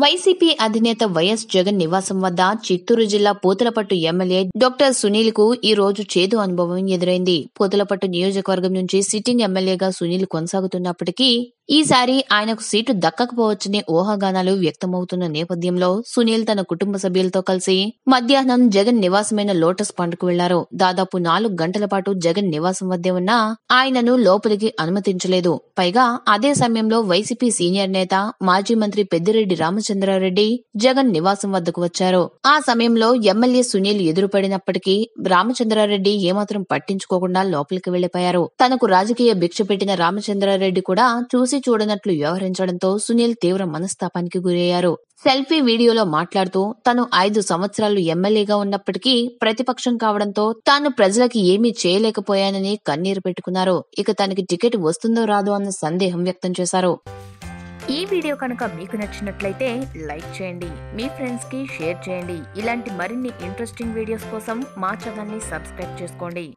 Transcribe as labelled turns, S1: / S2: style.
S1: YCP అధినేత YS Jagan నివాసం వద్ద చిత్తూరు జిల్లా పూతలపట్టు ఎమ్మెల్యే డాక్టర్ సునీల్ కు ఈ రోజు చేదు అనుభవం ఎదురైంది. పూతలపట్టు నియోజకవర్గం నుంచి సిట్టింగ్ ఎమ్మెల్యేగా సునీల్ కొనసాగుతున్నప్పటికీ ఈసారి ఆయనకు సీటు దక్కకపోవచ్చనే ఊహాగానాలు వ్యక్తమవుతున్న నేపథ్యంలో సునీల్ తన కుటుంబ సభ్యులతో కలిసి మధ్యాహ్నం జగన్ నివాసమైన లోటస్ పండుకు వెళ్లారు. దాదాపు 4 గంటల పాటు జగన్ నివాసం వద్దే ఉన్నా ఆయనను లోపలికి అనుమతించలేదు. పైగా అదే సమయంలో వైసీపీ సీనియర్ నేత మాజీ మంత్రి పెద్దిరెడ్డి రామచంద్రారెడ్డి జగన్ నివాసం వద్దకు వచ్చారు. ఆ సమయంలో ఎమ్మెల్యే సునీల్ ఎదురుపడినప్పటికీ రామచంద్రారెడ్డి ఏమాత్రం పట్టించుకోకుండా లోపలికి వెళ్లిపోయారు. తనకు రాజకీయ భిక్ష పెట్టిన రామచంద్రారెడ్డి కూడా చూసి చూడనట్లు వ్యవహరించడంతో సునీల్ తీవ్ర మనస్తాపానికి గురయ్యారు. సెల్ఫీ వీడియోలో మాట్లాడుతూ తను 5 సంవత్సరాలు ఎమ్మెల్యేగా ఉన్నప్పటికీ ప్రతిపక్షం కావడంతో తాను ప్రజలకి ఏమీ చేయలేకపోయానని కన్నీరు పెట్టుకున్నారు. ఇక తనకి టికెట్ వస్తుందో రాదో అన్న సందేహం వ్యక్తం చేశారు.
S2: ఈ వీడియో కనుక మీకు నచ్చినట్లయితే లైక్ చేయండి, మీ ఫ్రెండ్స్ కి షేర్ చేయండి. ఇలాంటి మరిన్ని ఇంట్రెస్టింగ్ వీడియోస్ కోసం మా ఛానల్ ని సబ్స్క్రైబ్ చేసుకోండి.